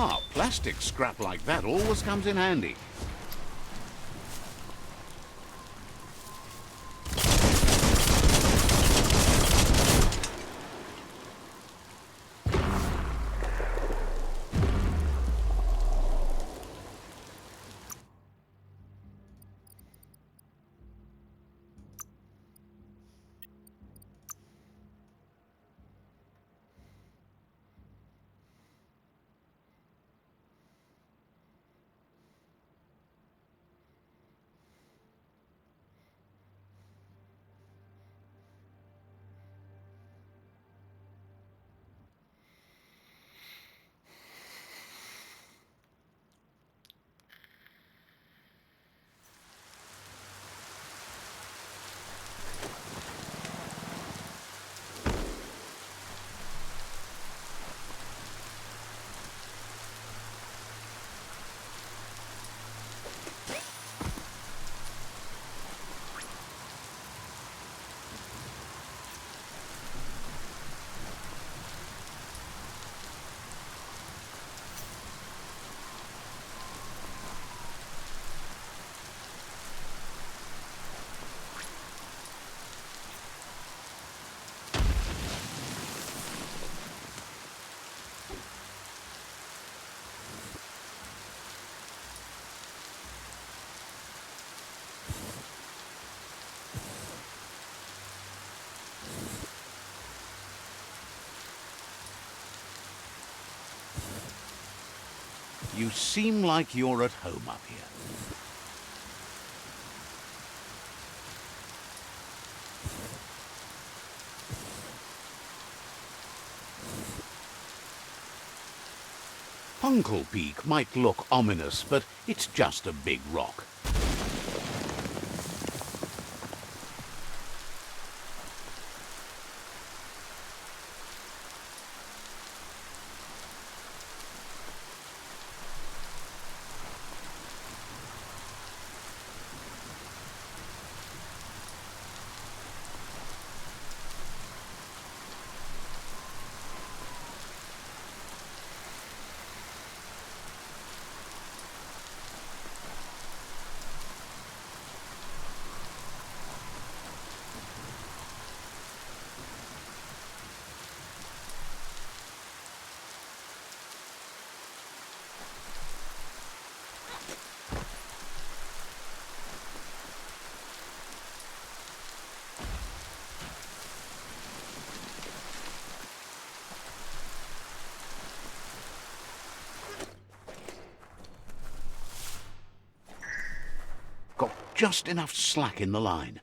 Ah, plastic scrap like that always comes in handy. You seem like you're at home up here. Punkle Peak might look ominous, but it's just a big rock. Got just enough slack in the line.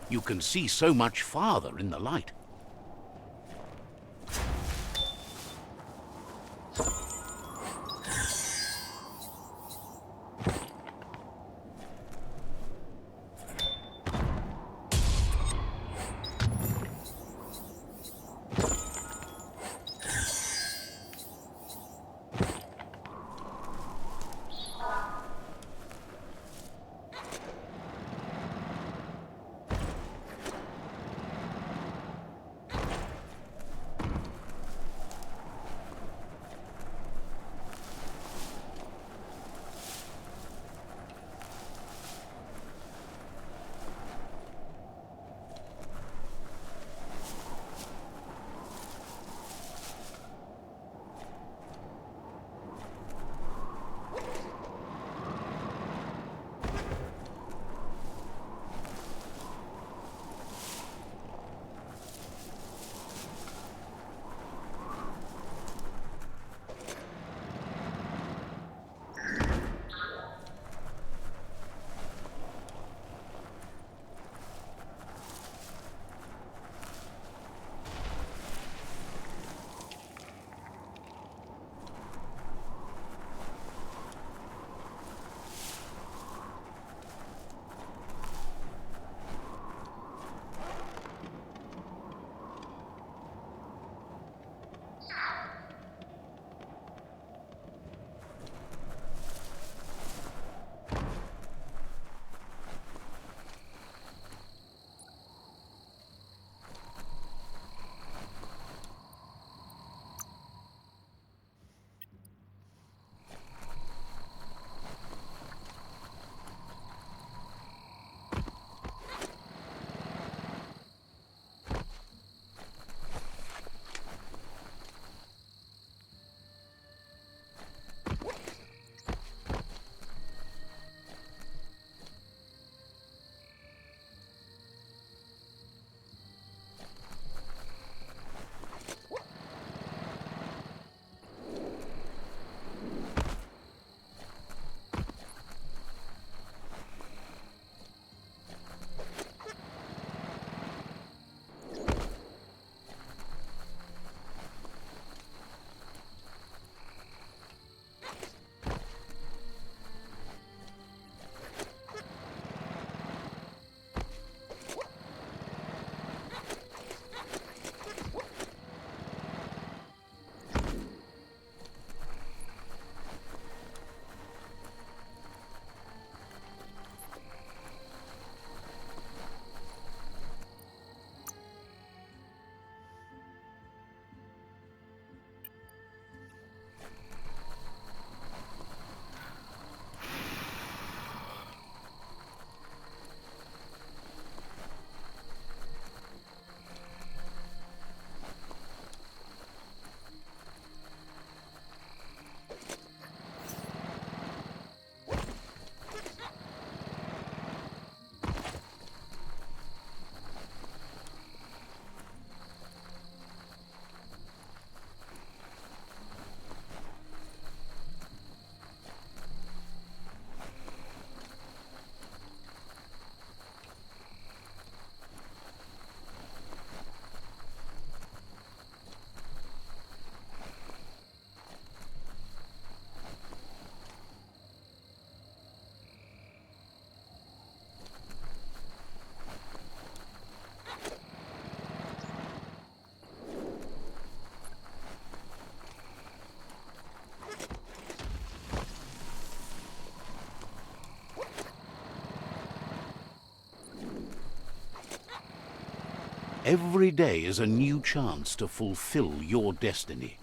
You can see so much farther in the light. Every day is a new chance to fulfill your destiny.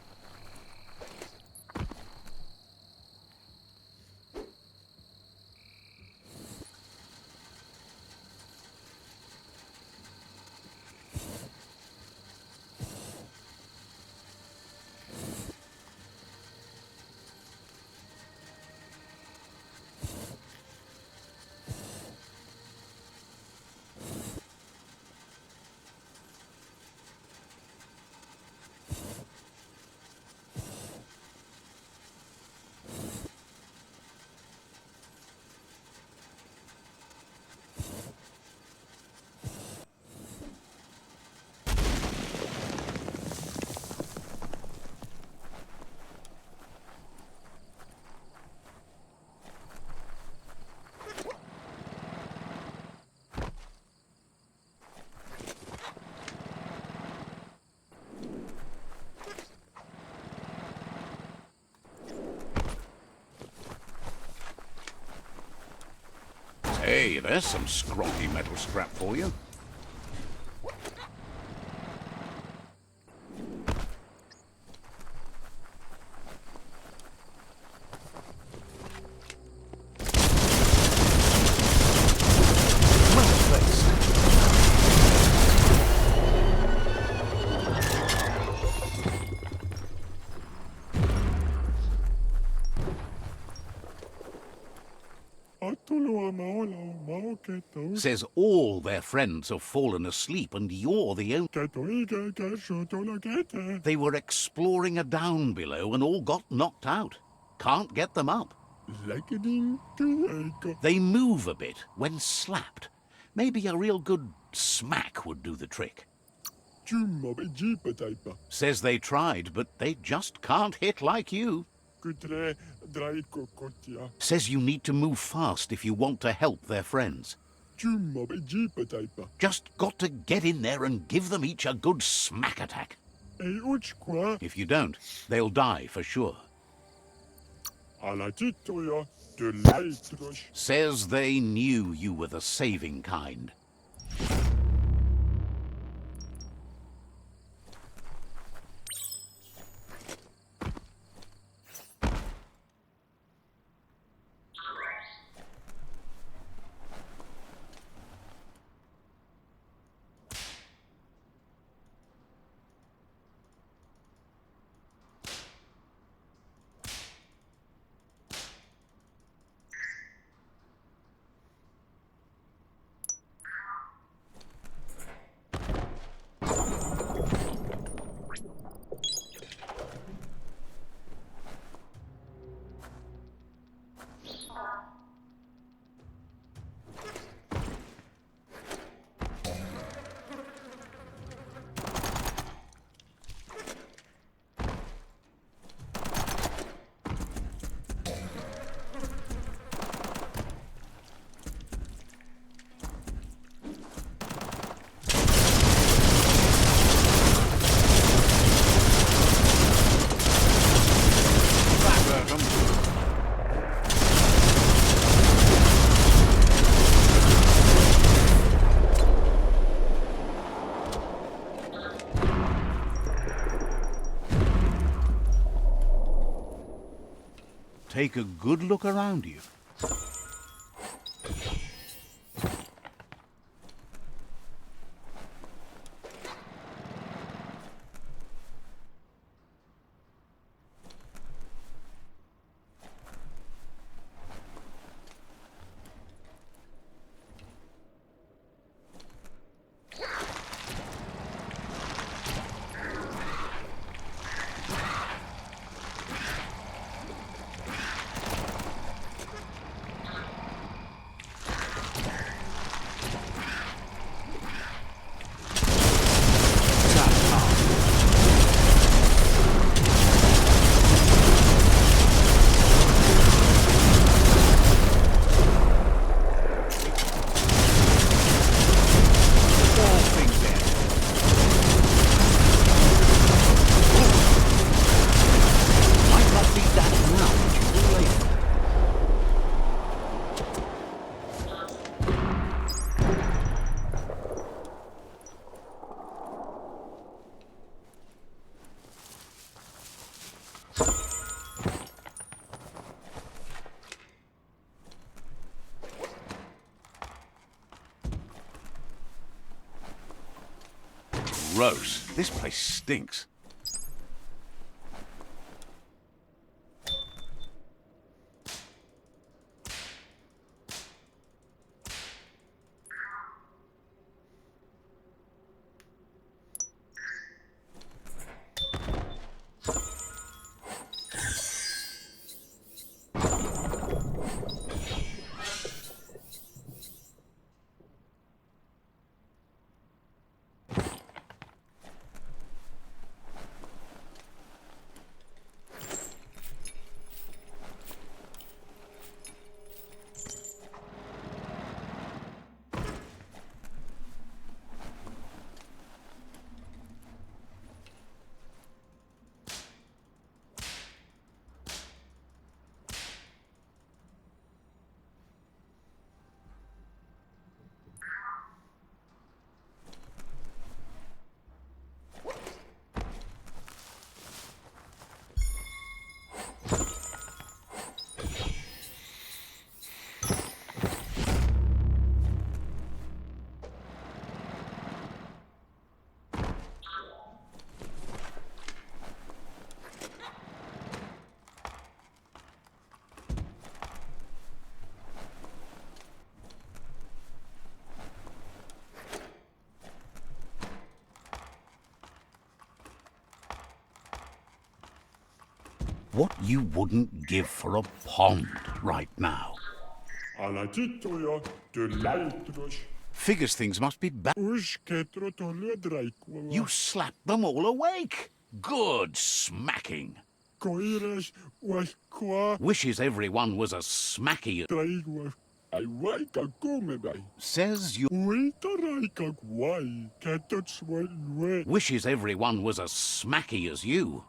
Hey, there's some scroppy metal scrap for you. Says all their friends have fallen asleep and you're the only... They were exploring a down below and all got knocked out. Can't get them up. They move a bit when slapped. Maybe a real good smack would do the trick. Says they tried, but they just can't hit like you. Says you need to move fast if you want to help their friends. Just got to get in there and give them each a good smack attack. If you don't, they'll die for sure. Says they knew you were the saving kind. Take a good look around you. Gross. This place stinks. What you wouldn't give for a pond right now. Figures things must be bad. You slapped them all awake. Good smacking. Wishes everyone was as smacky. Says you. Wishes everyone was as smacky as you.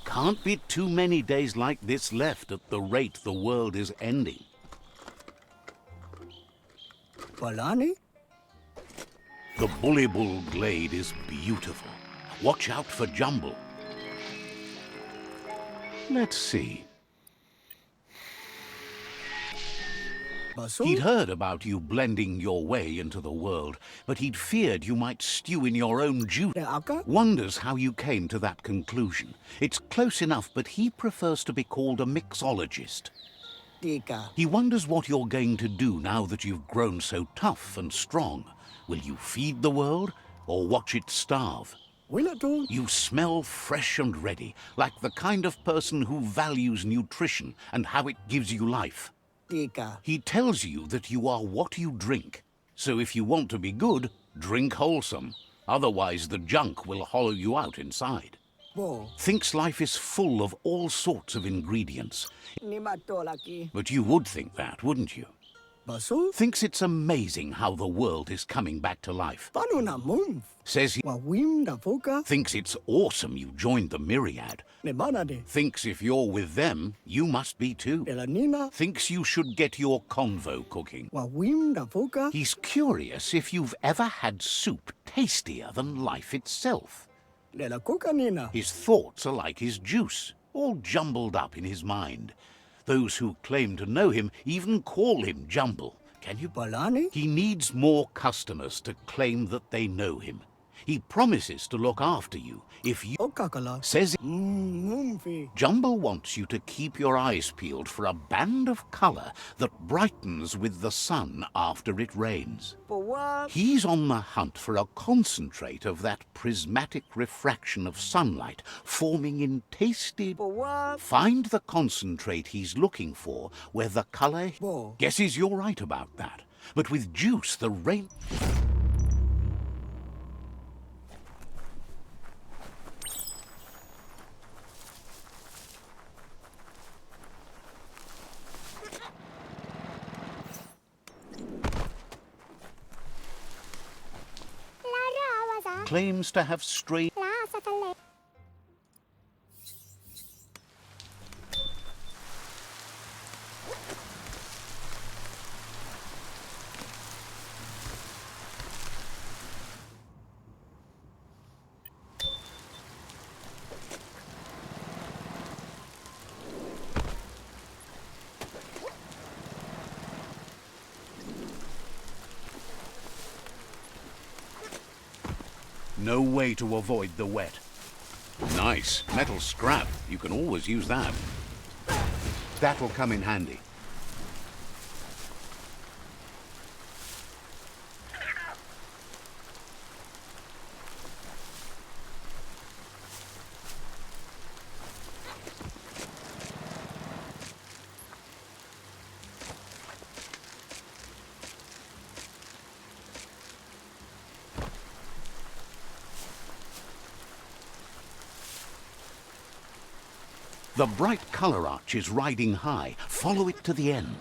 Can't be too many days like this left at the rate the world is ending. Balani? The Bully-Bull glade is beautiful. Watch out for Jumble. Let's see. He'd heard about you blending your way into the world, but he'd feared you might stew in your own juice. Wonders how you came to that conclusion. It's close enough, but he prefers to be called a mixologist. He wonders what you're going to do now that you've grown so tough and strong. Will you feed the world, or watch it starve? You smell fresh and ready, like the kind of person who values nutrition and how it gives you life. He tells you that you are what you drink. So if you want to be good, drink wholesome. Otherwise the junk will hollow you out inside. Thinks life is full of all sorts of ingredients. But you would think that, wouldn't you? Basu? Thinks it's amazing how the world is coming back to life. Paano na move? Says he Wawim na foka? thinks it's awesome you joined the Myriad. Ne bana de. Thinks if you're with them, you must be too. Elanina? Thinks you should get your convo cooking. Wawim na foka? He's curious if you've ever had soup tastier than life itself. Lela coca nina. His thoughts are like his juice, all jumbled up in his mind. Those who claim to know him even call him Jumble. Can you? Balani? He needs more customers to claim that they know him. He promises to look after you if you... Okakala. Says Mumfi. Jumble wants you to keep your eyes peeled for a band of colour that brightens with the sun after it rains. For what? He's on the hunt for a concentrate of that prismatic refraction of sunlight forming in tasty... For what? Find the concentrate he's looking for where the colour... Bo. Guesses you're right about that. But with juice, the rain... claims to have strayed... No way to avoid the wet. Nice. Metal scrap. You can always use that. That'll come in handy. The bright colour arch is riding high. Follow it to the end.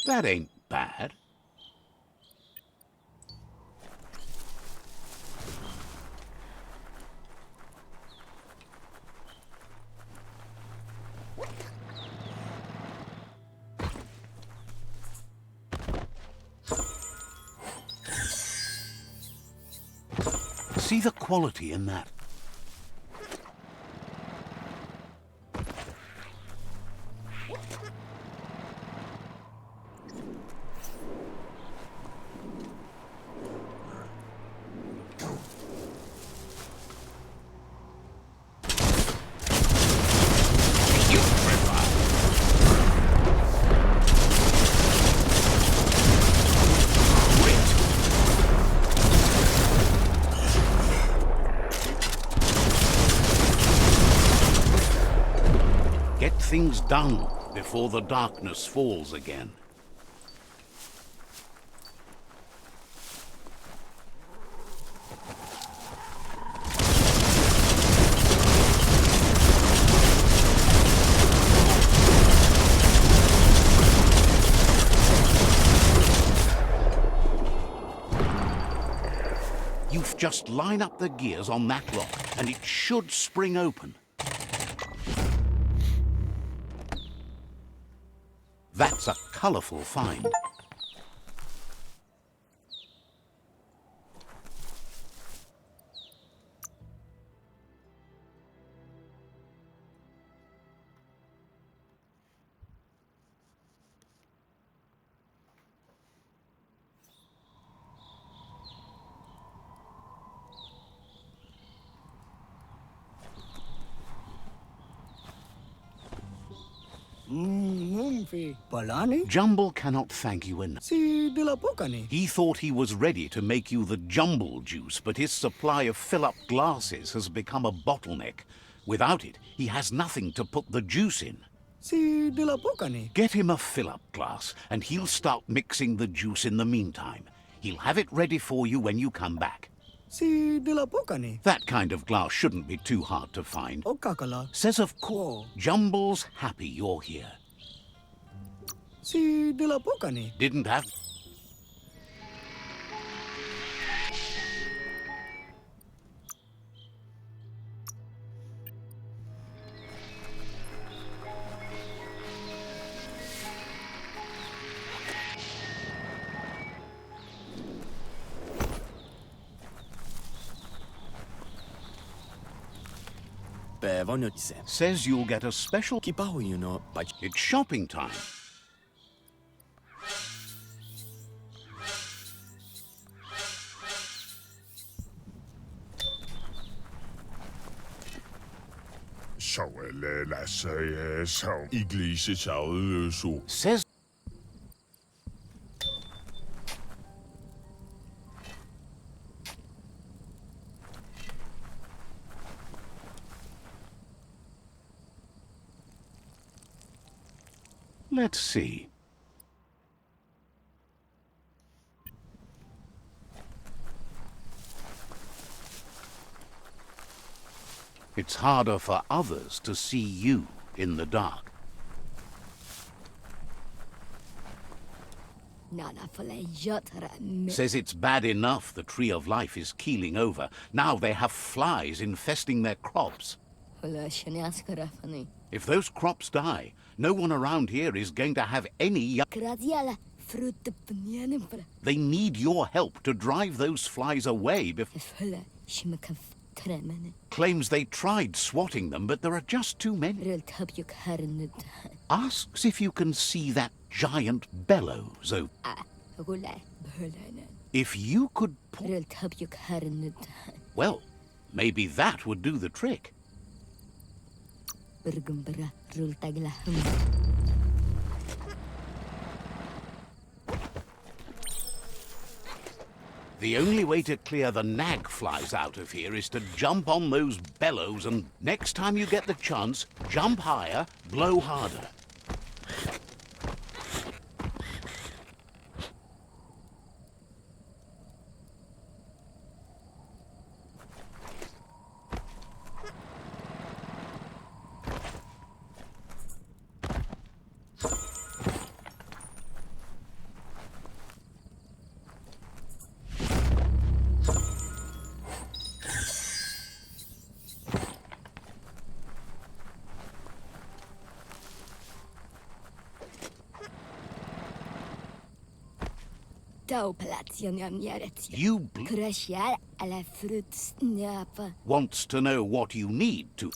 That ain't bad. See the quality in that. Things done before the darkness falls again. You just line up the gears on that lock and it should spring open. That's a colourful find. Mumfi. Palani. Jumble cannot thank you enough. Si de la Pokani. He thought he was ready to make you the jumble juice, but his supply of fill-up glasses has become a bottleneck. Without it, he has nothing to put the juice in. Si de la Pokani. Get him a fill-up glass, and he'll start mixing the juice in the meantime. He'll have it ready for you when you come back. Si de la Pokani. That kind of glass shouldn't be too hard to find. O kakala. Says of course. Jumble's happy you're here. Si de la Pokani. Didn't have... Says you'll get a special... It's shopping time. Says... Let's see. It's harder for others to see you in the dark. Says it's bad enough the Tree of Life is keeling over. Now they have flies infesting their crops. If those crops die, no one around here is going to have any... They need your help to drive those flies away Claims they tried swatting them, but there are just too many. Asks if you can see that giant bellows over. If you could pull... Well, maybe that would do the trick. The only way to clear the nag flies out of here is to jump on those bellows, and next time you get the chance, jump higher, blow harder. You wants to know what you need to...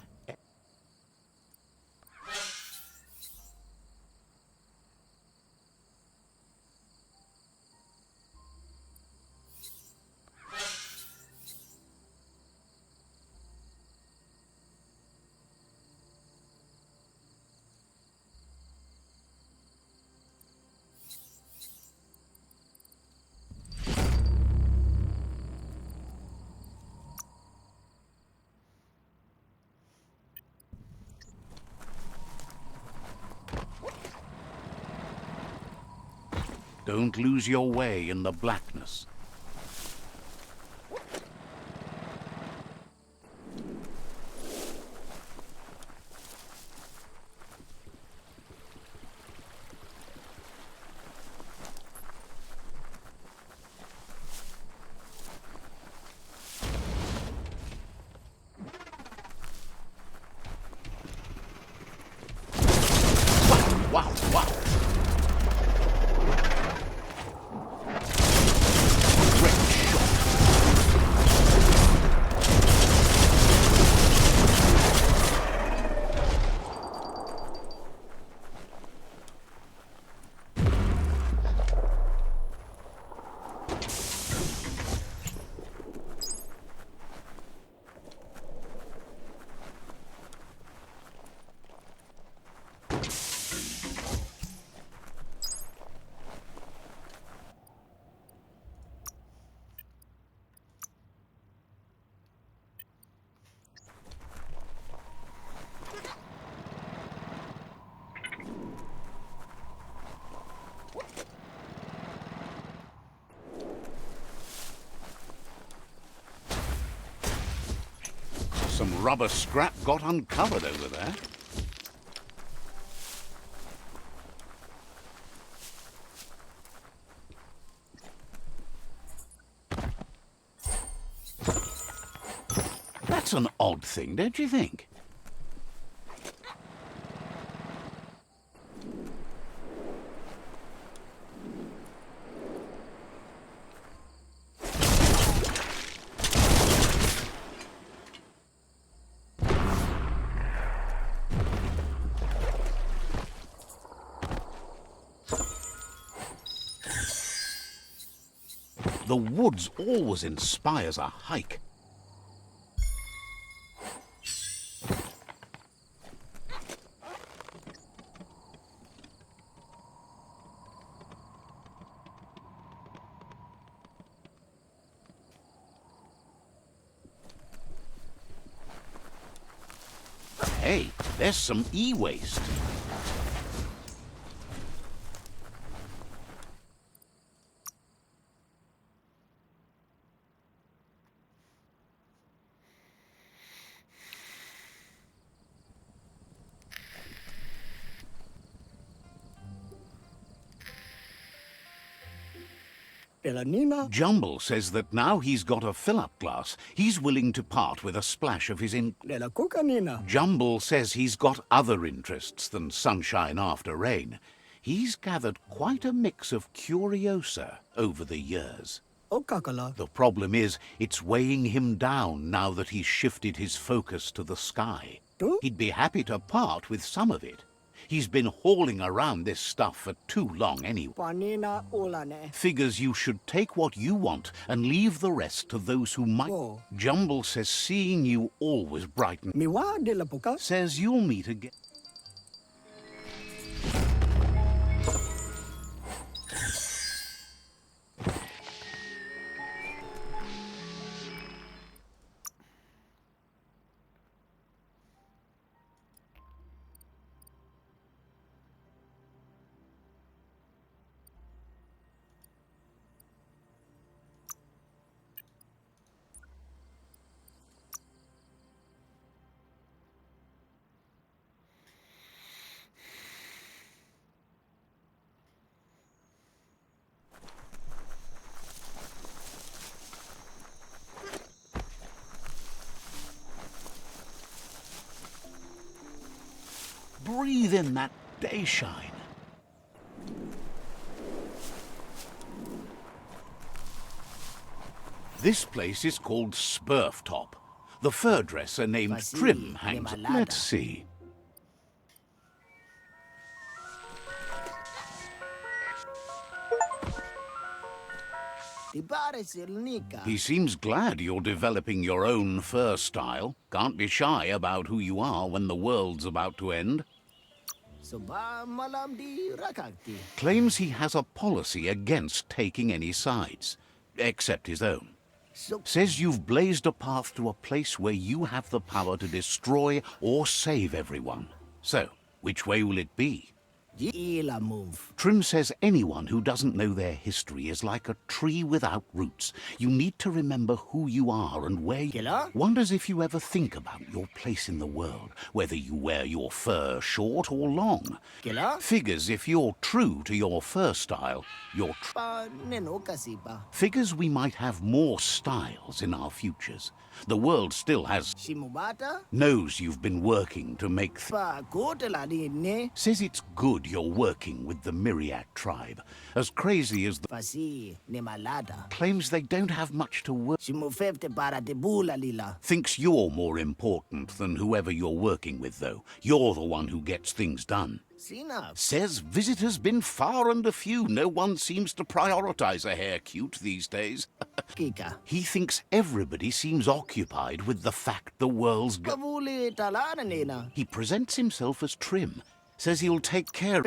Don't lose your way in the blackness. Wow, wow, wow. rubber scrap got uncovered over there. That's an odd thing, don't you think? The woods always inspires a hike. Hey, there's some e-waste. Pelanina. Jumble says that now he's got a fill-up glass, he's willing to part with a splash of his ink. De la cocanina. Jumble says he's got other interests than sunshine after rain. He's gathered quite a mix of curiosa over the years. O kakala. The problem is, it's weighing him down now that he's shifted his focus to the sky. Tu? He'd be happy to part with some of it. He's been hauling around this stuff for too long anyway. Panina ulane. Figures you should take what you want and leave the rest to those who might. Oh. Jumble says seeing you always brighten. Miwa de la poca. Says you'll meet again. Breathe in that day shine. This place is called Spurftop. The fur dresser named Vasi, Trim hangs. Nemalada. Let's see. He seems glad you're developing your own fur style. Can't be shy about who you are when the world's about to end. Claims he has a policy against taking any sides, except his own. Says you've blazed a path to a place where you have the power to destroy or save everyone. So, which way will it be? Trim says anyone who doesn't know their history is like a tree without roots. You need to remember who you are and where you... Wonders if you ever think about your place in the world, whether you wear your fur short or long. Figures if you're true to your fur style, you're... Figures we might have more styles in our futures. The world still has... Knows you've been working to make... Says it's good you're working with the Myriad tribe. As crazy as the... Claims they don't have much to work... Thinks you're more important than whoever you're working with, though. You're the one who gets things done. Says visitors been far and a few. No one seems to prioritize a hair cute these days. He thinks everybody seems occupied with the fact the world's... He presents himself as Trim. Says he'll take care...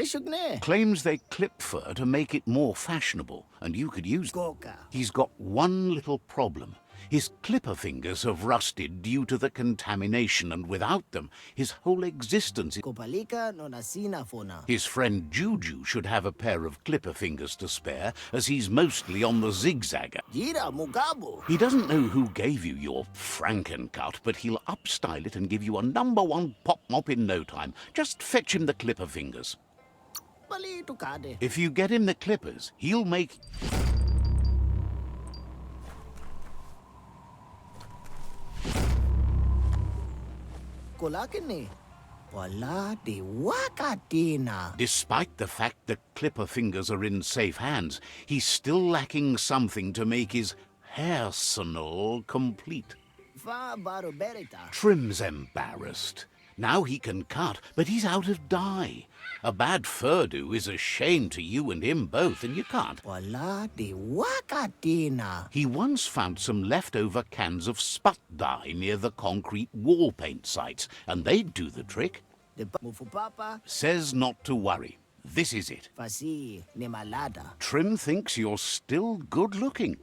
Claims they clip fur to make it more fashionable, and you could use... He's got one little problem. His clipper fingers have rusted due to the contamination, and without them, his whole existence... Kopalika no nasina fona. His friend Juju should have a pair of clipper fingers to spare, as he's mostly on the zigzagger. Jira mugabo. He doesn't know who gave you your Frankencut, but he'll upstyle it and give you a #1 pop mop in no time. Just fetch him the clipper fingers. Bali tukade. If you get him the clippers, he'll make... Kolakene. Wala de wakatina. Despite the fact the clipper fingers are in safe hands, he's still lacking something to make his hairsenal complete. Fa baro berita. Trim's embarrassed. Now he can cut, but he's out of dye. A bad furdo is a shame to you and him both, and you can't. Wala de wakatina. He once found some leftover cans of Sputdye near the concrete wall paint sites, and they'd do the trick. De mufupapa. Says not to worry. This is it. Fasi ne malada. Trim thinks you're still good-looking.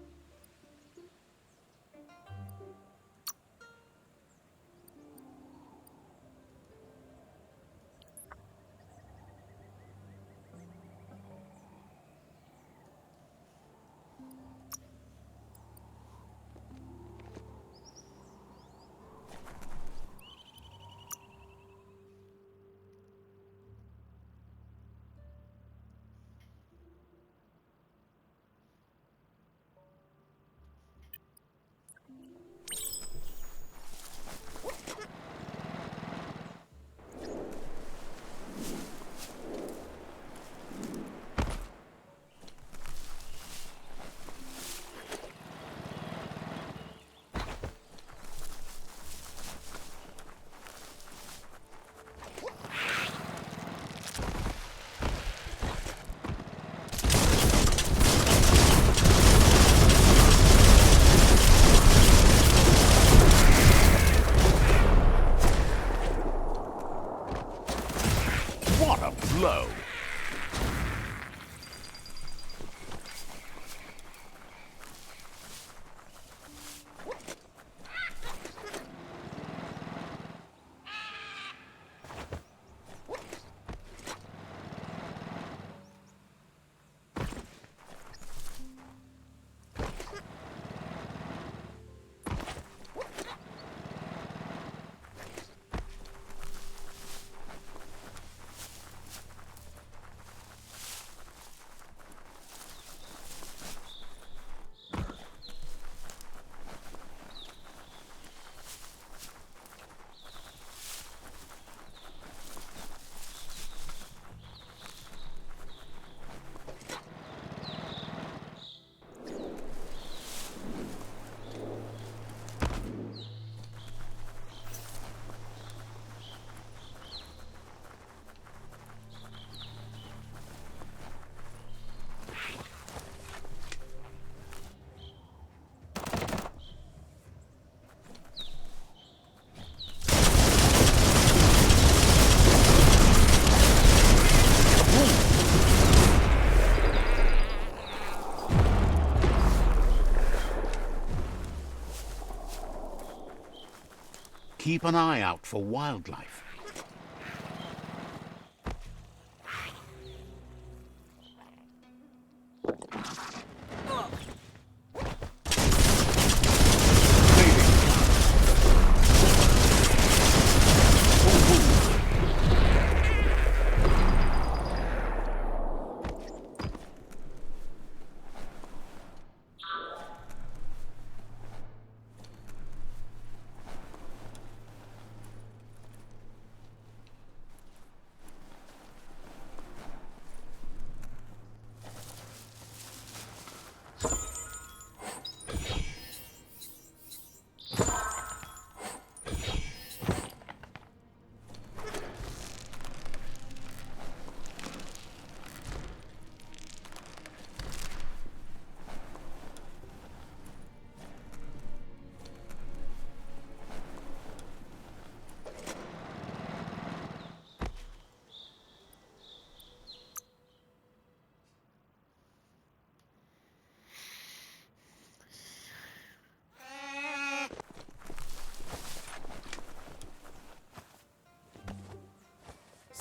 What a blow! Keep an eye out for wildlife.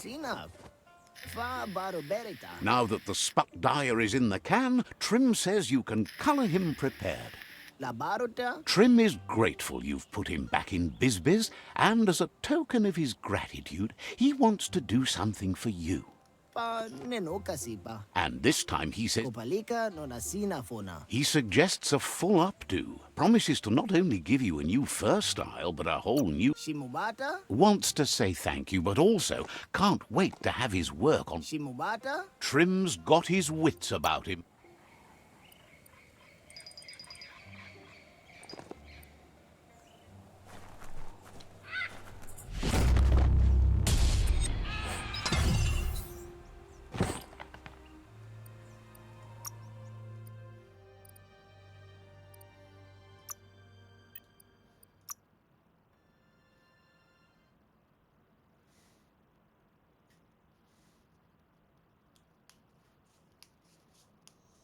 Sina. Fa Baroberita. Now that the Sputdye is in the can, Trim says you can colour him prepared. La Barota. Trim is grateful you've put him back in Bizbiz, and as a token of his gratitude, he wants to do something for you. Pa Nenoka Sipa. And this time he says Kopalika no Nasina Fona. he suggests a full updo, promises to not only give you a new fur style, but a whole new... Shimubata? Wants to say thank you, but also can't wait to have his work on... Shimubata? Trim's got his wits about him.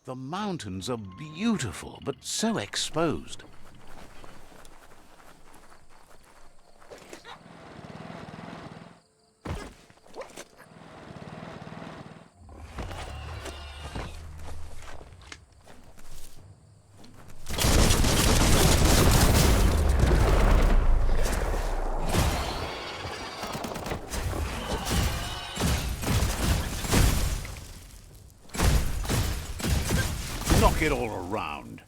The mountains are beautiful, but so exposed. Knock it all around.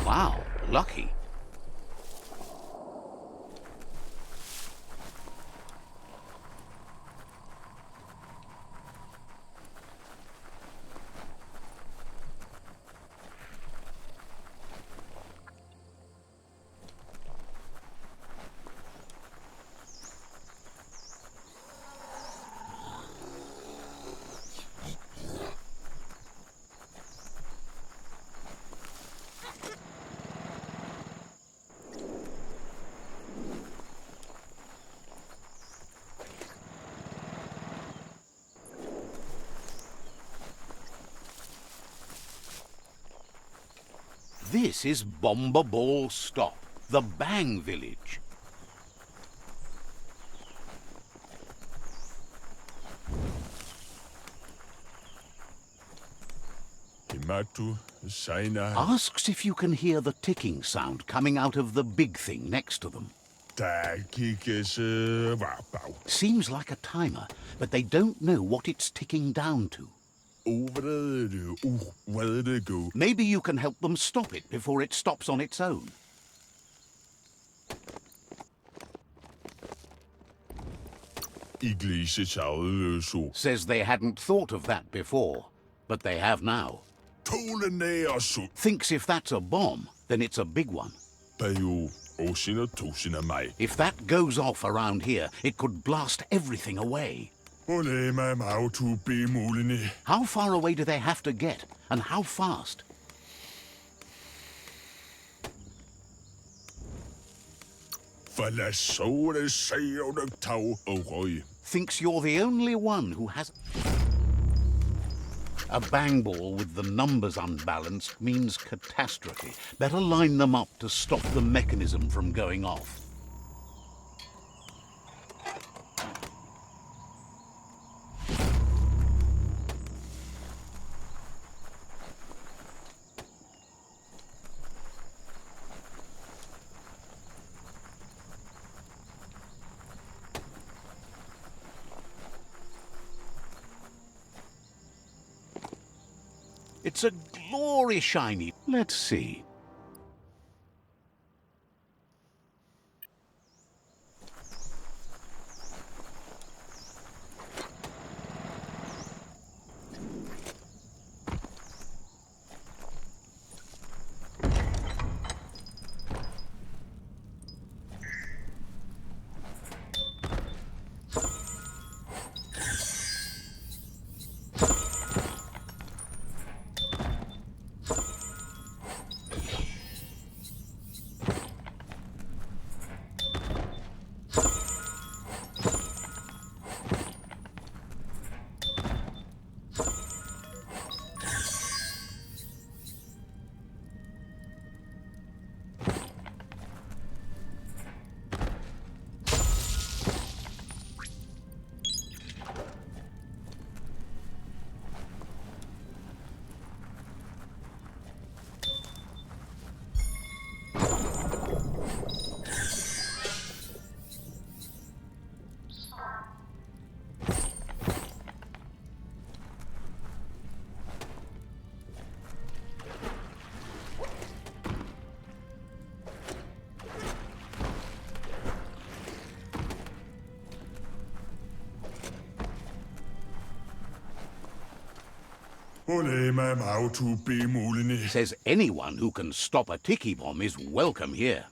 Wow, lucky. This is Bomba-Ball Stop, the Bang Village. Asks if you can hear the ticking sound coming out of the big thing next to them. Seems like a timer, but they don't know what it's ticking down to. Maybe you can help them stop it before it stops on its own. Says they hadn't thought of that before, but they have now. Thinks if that's a bomb, then it's a big one. If that goes off around here, it could blast everything away. How far away do they have to get, and how fast? Thinks you're the only one who has... A bang ball with the numbers unbalanced means catastrophe. Better line them up to stop the mechanism from going off. It's a glory shiny. Let's see. Ole mai mau tu pe mulini. Says anyone who can stop a tiki bomb is welcome here.